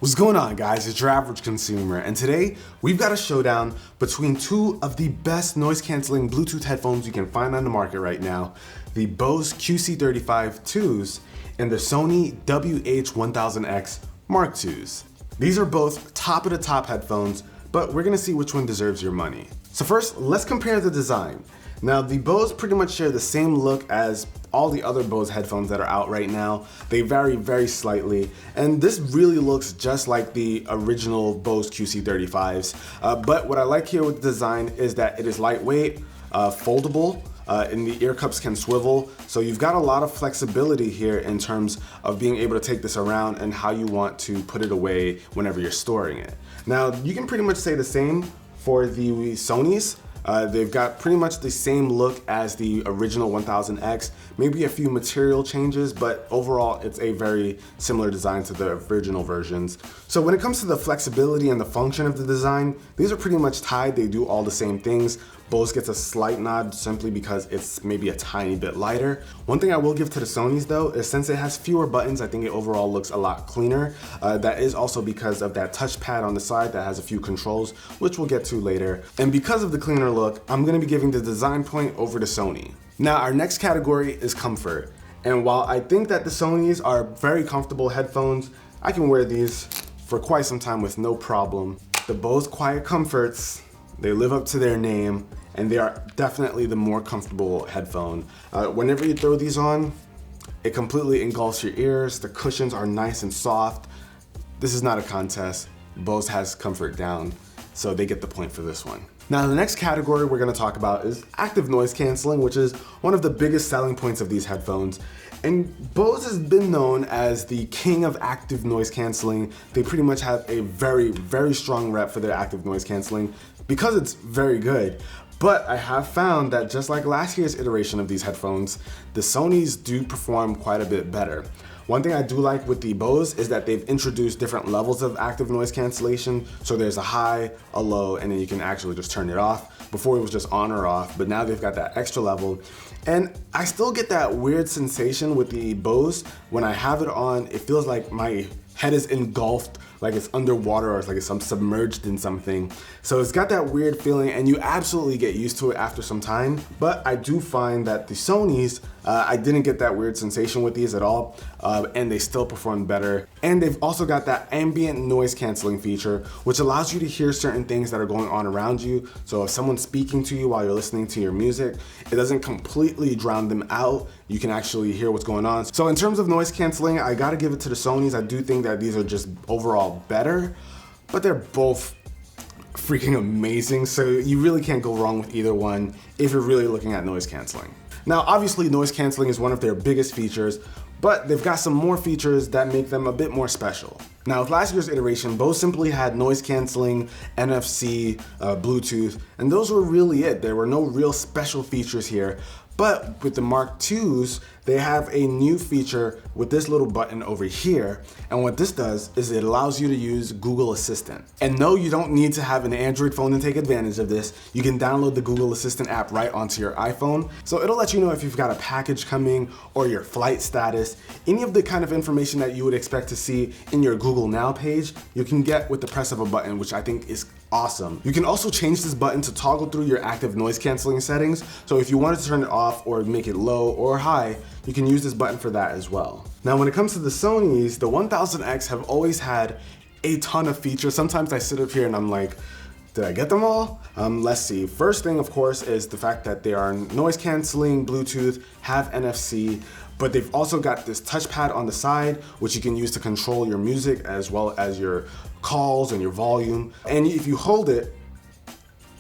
What's going on, guys? It's your average consumer, and today we've got a showdown between two of the best noise canceling Bluetooth headphones you can find on the market right now, the Bose QC35 IIs and the Sony WH1000X MIIs. These are both top of the top headphones, but we're gonna see which one deserves your money. So first, let's compare the design. Now, the Bose pretty much share the same look as all the other Bose headphones that are out right now. They vary very slightly, and this really looks just like the original Bose QC35s. But what I like here with the design is that it is lightweight, foldable, and the ear cups can swivel. So you've got a lot of flexibility here in terms of being able to take this around and how you want to put it away whenever you're storing it. Now, you can pretty much say the same for the Sonys. They've got pretty much the same look as the original 1000X, maybe a few material changes, but overall it's a very similar design to the original versions. So when it comes to the flexibility and the function of the design, these are pretty much tied. They do all the same things. Bose gets a slight nod simply because it's maybe a tiny bit lighter. One thing I will give to the Sonys though is since it has fewer buttons, I think it overall looks a lot cleaner. That is also because of that touchpad on the side that has a few controls, which we'll get to later. And because of the cleaner look, I'm gonna be giving the design point over to Sony. Now, our next category is comfort. And while I think that the Sonys are very comfortable headphones, I can wear these for quite some time with no problem. The Bose Quiet Comforts, they live up to their name, and they are definitely the more comfortable headphone. Whenever you throw these on, it completely engulfs your ears. The cushions are nice and soft. This is not a contest. Bose has comfort down, so they get the point for this one. Now, the next category we're gonna talk about is active noise canceling, which is one of the biggest selling points of these headphones. And Bose has been known as the king of active noise canceling. They pretty much have a very, very strong rep for their active noise canceling because it's very good. But I have found that just like last year's iteration of these headphones, the Sonys do perform quite a bit better. One thing I do like with the Bose is that they've introduced different levels of active noise cancellation. So there's a high, a low, and then you can actually just turn it off. Before it was just on or off, but now they've got that extra level. And I still get that weird sensation with the Bose. When I have it on, it feels like my head is engulfed, like it's underwater or it's like I'm submerged in something. So it's got that weird feeling and you absolutely get used to it after some time. But I do find that the Sonys, I didn't get that weird sensation with these at all, and they still perform better. And they've also got that ambient noise canceling feature, which allows you to hear certain things that are going on around you. So if someone's speaking to you while you're listening to your music, it doesn't completely drown them out. You can actually hear what's going on. So in terms of noise canceling, I gotta give it to the Sonys. I do think that these are just overall better, but they're both freaking amazing. So you really can't go wrong with either one if you're really looking at noise canceling. Now, obviously noise canceling is one of their biggest features, but they've got some more features that make them a bit more special. Now, with last year's iteration, Bose simply had noise canceling, NFC, Bluetooth, and those were really it. There were no real special features here. But with the Mark IIs, they have a new feature with this little button over here. And what this does is it allows you to use Google Assistant. And no, you don't need to have an Android phone to take advantage of this. You can download the Google Assistant app right onto your iPhone. So it'll let you know if you've got a package coming or your flight status, any of the kind of information that you would expect to see in your Google Now page, you can get with the press of a button, which I think is awesome. You can also change this button to toggle through your active noise canceling settings. So if you wanted to turn it off or make it low or high, you can use this button for that as well. Now, when it comes to the Sonys, the 1000X have always had a ton of features. Sometimes I sit up here and I'm like, did I get them all? Let's see. First thing, of course, is the fact that they are noise canceling, Bluetooth, have NFC, but they've also got this touchpad on the side, which you can use to control your music as well as your calls and your volume. And if you hold it,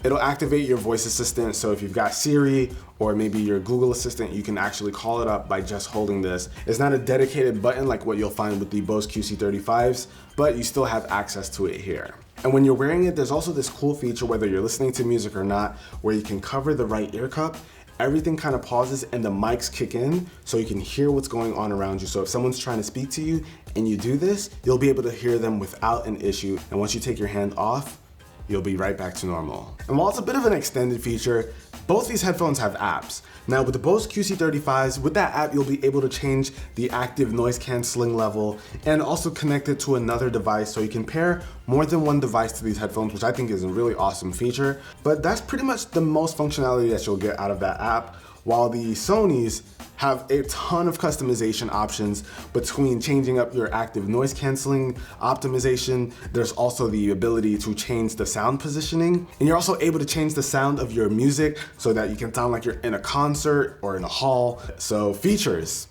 it'll activate your voice assistant. So if you've got Siri or maybe your Google Assistant, you can actually call it up by just holding this. It's not a dedicated button like what you'll find with the Bose QC35s, but you still have access to it here. And when you're wearing it, there's also this cool feature, whether you're listening to music or not, where you can cover the right ear cup. Everything kind of pauses and the mics kick in so you can hear what's going on around you. So if someone's trying to speak to you and you do this, you'll be able to hear them without an issue. And once you take your hand off, you'll be right back to normal. And while it's a bit of an extended feature, both these headphones have apps. Now with the Bose QC35s, with that app, you'll be able to change the active noise canceling level and also connect it to another device, so you can pair more than one device to these headphones, which I think is a really awesome feature. But that's pretty much the most functionality that you'll get out of that app, while the Sonys have a ton of customization options between changing up your active noise canceling optimization. There's also the ability to change the sound positioning, and you're also able to change the sound of your music so that you can sound like you're in a concert or in a hall. So features,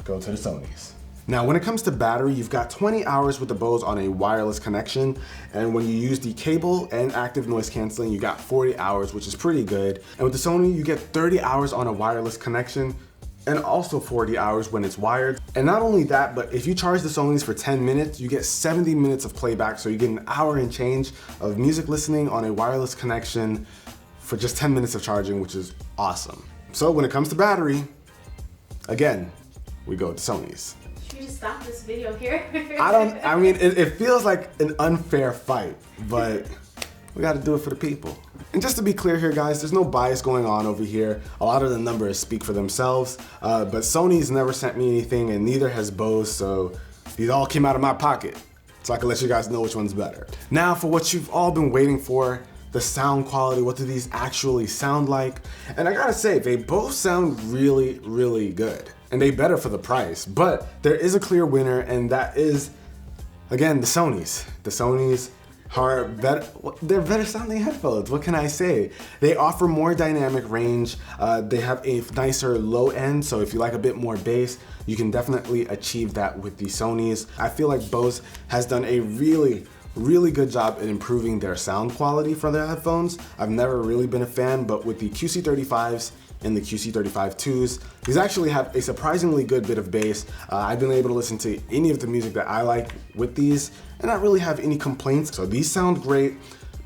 go to the Sonys. Now, when it comes to battery, you've got 20 hours with the Bose on a wireless connection, and when you use the cable and active noise canceling, you got 40 hours, which is pretty good. And with the Sony, you get 30 hours on a wireless connection, and also 40 hours when it's wired. And not only that, but if you charge the Sonys for 10 minutes, you get 70 minutes of playback, so you get an hour and change of music listening on a wireless connection for just 10 minutes of charging, which is awesome. So when it comes to battery, again, we go with the Sonys. Should we just stop this video here? I mean, it feels like an unfair fight, but we gotta do it for the people. And just to be clear here, guys, there's no bias going on over here. A lot of the numbers speak for themselves, but Sony's never sent me anything, and neither has Bose, so these all came out of my pocket, so I can let you guys know which one's better. Now for what you've all been waiting for, the sound quality. What do these actually sound like? And I gotta say, they both sound really, really good. And they better for the price, but there is a clear winner, and that is, again, the Sonys. The Sonys are better, they're better sounding headphones, what can I say? They offer more dynamic range, they have a nicer low end, so if you like a bit more bass, you can definitely achieve that with the Sonys. I feel like Bose has done a really good job at improving their sound quality for their headphones. I've never really been a fan, but with the QC35s and the QC35 IIs, these actually have a surprisingly good bit of bass. I've been able to listen to any of the music that I like with these and not really have any complaints. So these sound great,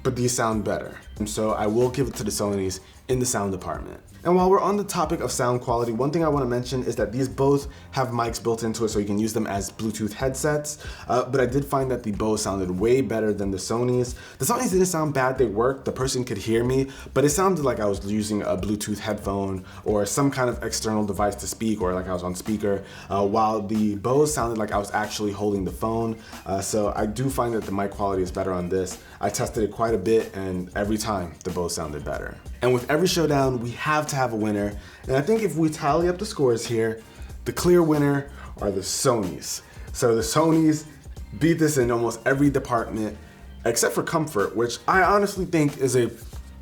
but these sound better. And so I will give it to the Sonys in the sound department. And while we're on the topic of sound quality, one thing I want to mention is that these both have mics built into it, so you can use them as Bluetooth headsets. But I did find that the Bose sounded way better than the Sonys. The Sonys didn't sound bad, they worked, the person could hear me, but it sounded like I was using a Bluetooth headphone or some kind of external device to speak, or like I was on speaker, while the Bose sounded like I was actually holding the phone. So I do find that the mic quality is better on this. I tested it quite a bit, and every time the Bose sounded better. And with every showdown, we have to have a winner. And I think if we tally up the scores here, the clear winner are the Sonys. So the Sonys beat this in almost every department, except for comfort, which I honestly think is a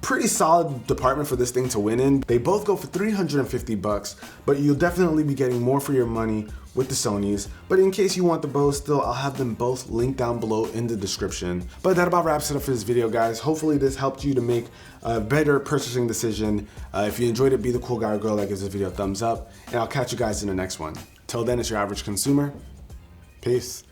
pretty solid department for this thing to win in. They both go for 350 bucks, but you'll definitely be getting more for your money with the Sonys. But in case you want the Bose still, I'll have them both linked down below in the description. But that about wraps it up for this video, guys. Hopefully this helped you to make a better purchasing decision. If you enjoyed it, be the cool guy or girl that gives this video a thumbs up, and I'll catch you guys in the next one. Till then, it's your average consumer. Peace.